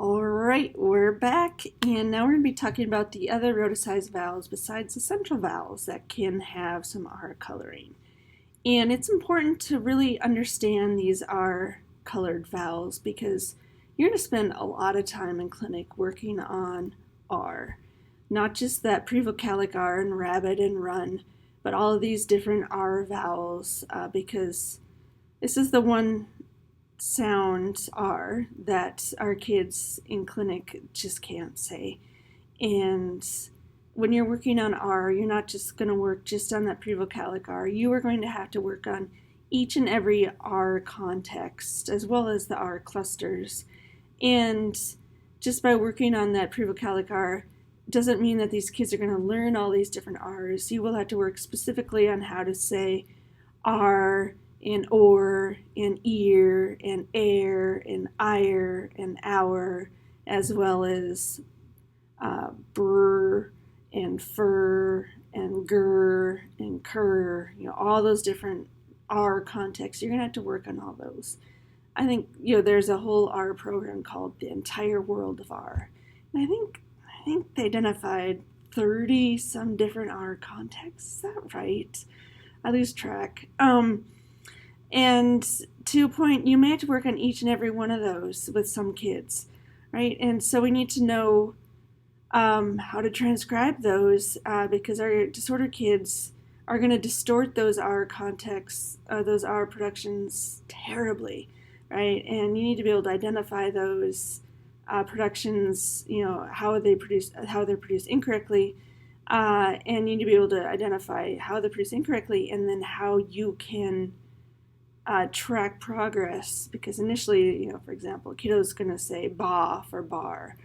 All right, we're back, and now we're going to be talking about the other rhoticized vowels besides the central vowels that can have some R coloring. And it's important to really understand these R colored vowels because you're going to spend a lot of time in clinic working on R. Not just that prevocalic R and rabbit and run, but all of these different R vowels because this is the one sound R that our kids in clinic just can't say. And when you're working on R, you're not just going to work just on that prevocalic R. You are going to have to work on each and every R context as well as the R clusters. And just by working on that prevocalic R doesn't mean that these kids are going to learn all these different R's. You will have to work specifically on how to say R and or and ear and air and ire and hour, as well as brr and fur and gur and cur, all those different R contexts. You're gonna have to work on all those. I think there's a whole R program called The Entire World of R, and I think they identified 30 some different R contexts. Is that right? I lose track. And to a point, you may have to work on each and every one of those with some kids, right? And so we need to know how to transcribe those because our disordered kids are going to distort those R contexts, those R productions terribly, right? And you need to be able to identify those productions, how they're produced incorrectly, and you need to be able to identify how they're produced incorrectly, and then how you can track progress, because initially, for example, a kiddo's going to say ba for bar,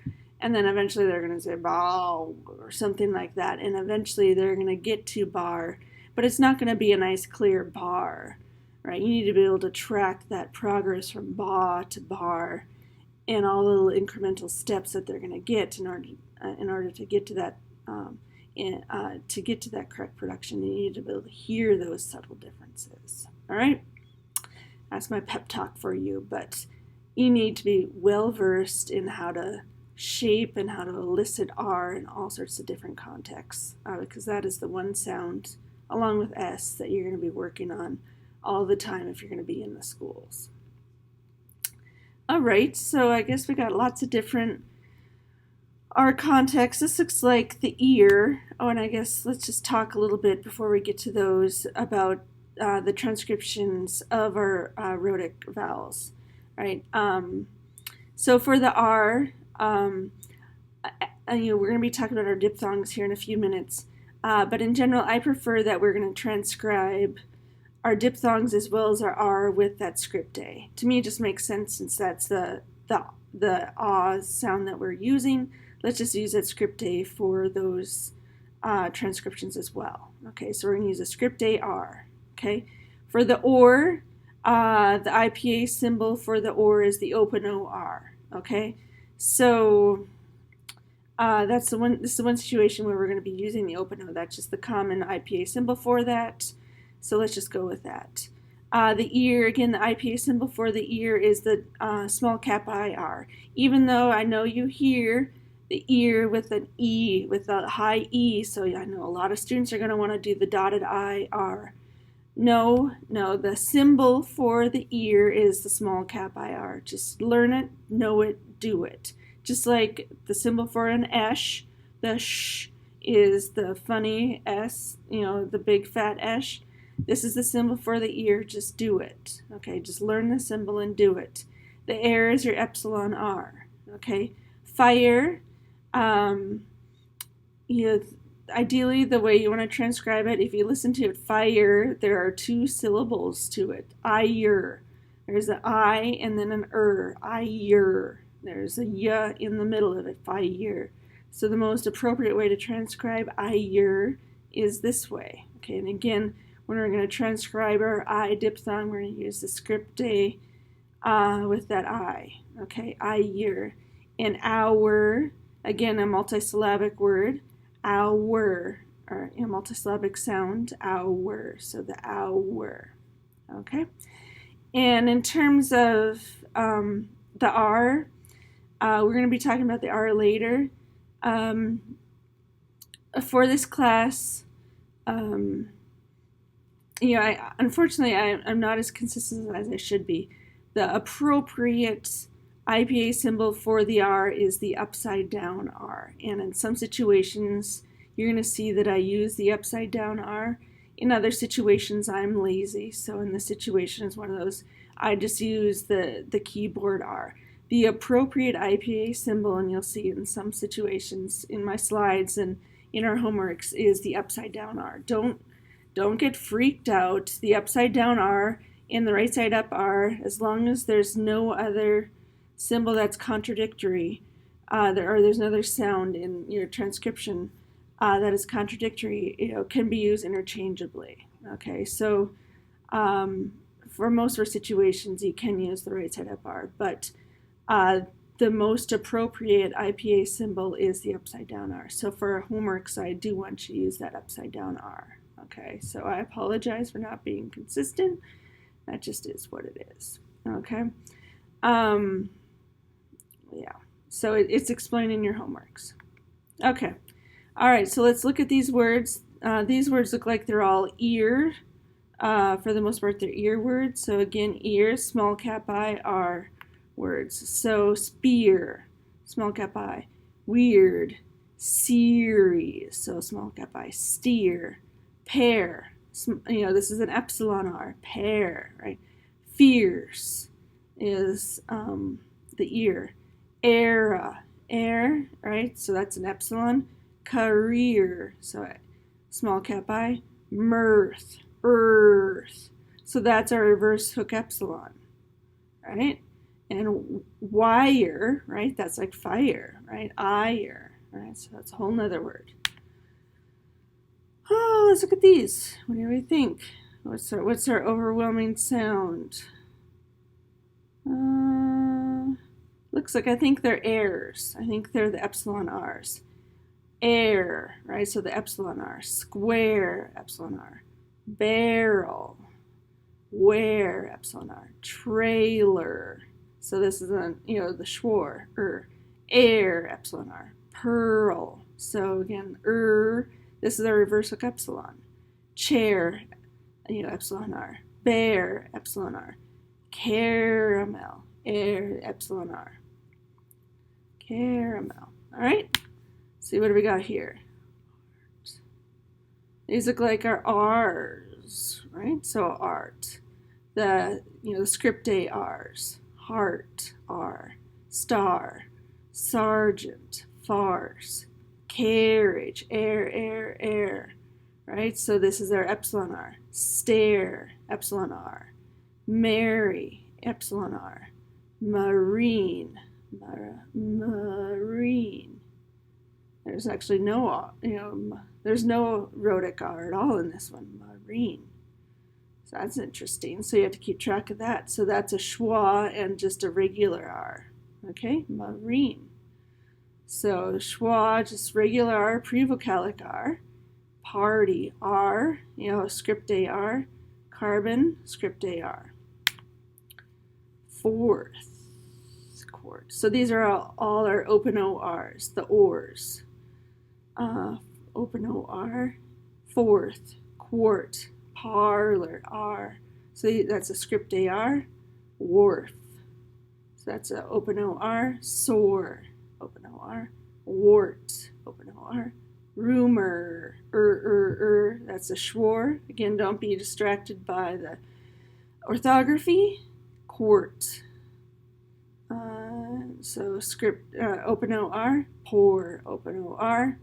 and then eventually they're going to say ba or something like that, and eventually they're going to get to bar, but it's not going to be a nice clear bar, right? You need to be able to track that progress from ba to bar and all the little incremental steps that they're going to get in order to get to that to get to that correct production. You need to be able to hear those subtle differences. All right. That's my pep talk for you, but you need to be well versed in how to shape and how to elicit R in all sorts of different contexts, because that is the one sound, along with S, that you're going to be working on all the time if you're going to be in the schools. All right, so I guess we got lots of different R contexts. This looks like the ear. Oh, and I guess let's just talk a little bit before we get to those about the transcriptions of our rhotic vowels, right? So for the R, we're going to be talking about our diphthongs here in a few minutes, but in general, I prefer that we're going to transcribe our diphthongs as well as our R with that script A. To me, it just makes sense since that's the ah sound that we're using. Let's just use that script A for those transcriptions as well. Okay, so we're going to use a script A R. Okay, for the or, the IPA symbol for the or is the open OR. Okay, so that's the one. This is the one situation where we're going to be using the open O. That's just the common IPA symbol for that. So let's just go with that. The ear, again, the IPA symbol for the ear is the small cap IR. Even though I know you hear the ear with an E, with a high E, so I know a lot of students are going to want to do the dotted IR. No, the symbol for the ear is the small cap IR. Just learn it, know it, do it. Just like the symbol for an esh, the sh is the funny S, the big fat esh. This is the symbol for the ear, just do it. Okay, just learn the symbol and do it. The air is your epsilon R. Okay, fire, ideally, the way you want to transcribe it, if you listen to it, fire, there are two syllables to it. I-yer. There's an I and then an I-yer. There's a y in the middle of it, fire. So the most appropriate way to transcribe I-yer is this way. Okay, and again, when we're going to transcribe our I diphthong, we're going to use the script A with that I. Okay, I-yer. And our, again, a multisyllabic word. Our, or a multisyllabic sound, our, so the our, okay? And in terms of the R, We're going to be talking about the R later. For this class, unfortunately, I'm not as consistent as I should be. The appropriate IPA symbol for the R is the upside down R. And in some situations, you're going to see that I use the upside down R. In other situations, I'm lazy. So in this situation, it's one of those, I just use the keyboard R. The appropriate IPA symbol, and you'll see in some situations in my slides and in our homeworks, is the upside down R. Don't get freaked out. The upside down R and the right side up R, as long as there's no other symbol that's contradictory, there's another sound in your transcription that is contradictory, can be used interchangeably. Okay, so for most of our situations, you can use the right side up R, but the most appropriate IPA symbol is the upside down R. So for our homeworks, I do want you to use that upside down R. Okay, so I apologize for not being consistent. That just is what it is. Okay. Yeah, so it's explained in your homeworks. Okay. All right, so let's look at these words. These words look like they're all ear. For the most part, they're ear words. So again, ear, small cap I, are words. So spear, small cap I. Weird, series, so small cap I. Steer, pair, this is an epsilon R, pair, right? Fierce is the ear. Era, air, right? So that's an epsilon. Career, so small cap I. Mirth, earth. So that's our reverse hook epsilon, right? And wire, right? That's like fire, right? Ire, right? So that's a whole nother word. Oh, let's look at these. What do we think? What's our overwhelming sound? Looks like I think they're airs. I think they're the epsilon R's. Air, right? So the epsilon R. Square, epsilon R. Barrel, where, epsilon R. Trailer. So this is the schwar, air, epsilon R. Pearl. So again, this is a reverse hook epsilon. Chair, epsilon R. Bear, epsilon R. Caramel, air, epsilon R. Caramel. All right. See, what do we got here? These look like our R's, right? So art. The script A R's. Heart, R. Star, sergeant, farce. Carriage, air, right? So this is our epsilon R. Stare, epsilon R. Marry, epsilon R. Marine, marine. There's actually no, there's no rhotic R at all in this one, marine. So that's interesting. So you have to keep track of that. So that's a schwa and just a regular R. Okay, marine. So schwa, just regular R, prevocalic R. Party, R, script A R. Carbon, script A R. Fourth chord. So these are all our open O R's, the ors. Open O R. Fourth, quart, parlor, R. So that's a script A R. Wharf. So that's an open O R. Sore, open O R. Wart, open O R. Rumor, that's a schwar. Again, don't be distracted by the orthography. Court. So script, open O R. Pour, open O R.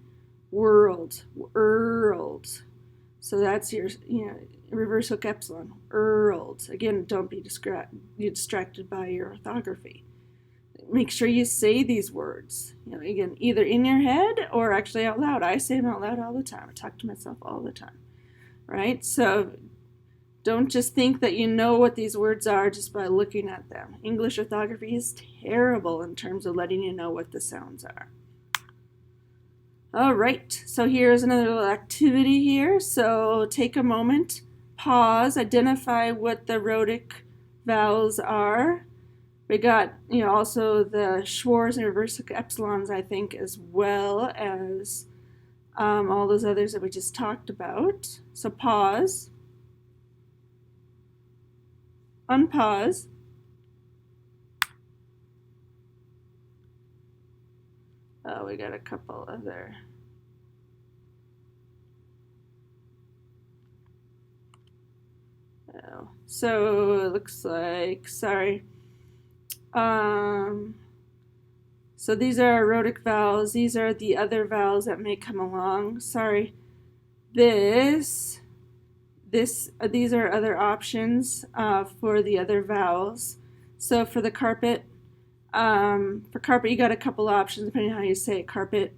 World, world. So that's your, reverse hook epsilon. World. Again, don't be distracted by your orthography. Make sure you say these words, again, either in your head or actually out loud. I say them out loud all the time. I talk to myself all the time, right? So don't just think that you know what these words are just by looking at them. English orthography is terrible in terms of letting you know what the sounds are. All right, so here's another little activity here. So take a moment, pause, identify what the rhotic vowels are. We got, also the schwas and reverse epsilons, I think, as well as all those others that we just talked about. So pause, unpause, oh, we got a couple other. Oh, so it looks like, sorry. So these are our rhotic vowels. These are the other vowels that may come along. Sorry. These are other options for the other vowels. So for the carpet, you got a couple options depending on how you say it. Carpet.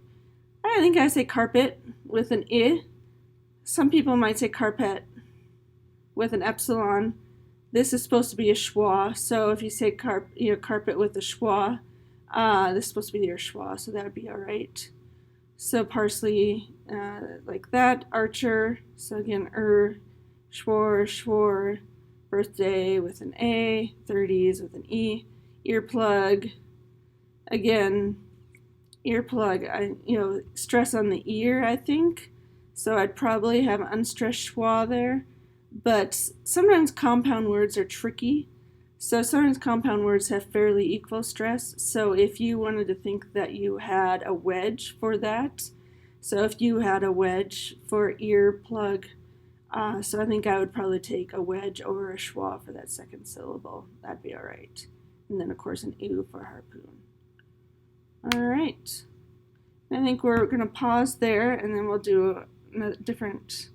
I think I say carpet with an I. Some people might say carpet with an epsilon. This is supposed to be a schwa, so if you say carpet with a schwa, this is supposed to be your schwa, so that would be all right. So parsley, like that. Archer, so again, schwar, birthday with an A, 30s with an E. Earplug, again, earplug, stress on the ear, I think. So I'd probably have unstressed schwa there. But sometimes compound words are tricky. So sometimes compound words have fairly equal stress. So if you wanted to think that you had a wedge for that, so if you had a wedge for earplug, so I think I would probably take a wedge over a schwa for that second syllable. That'd be all right. And then, of course, an oo for harpoon. All right. I think we're going to pause there, and then we'll do a different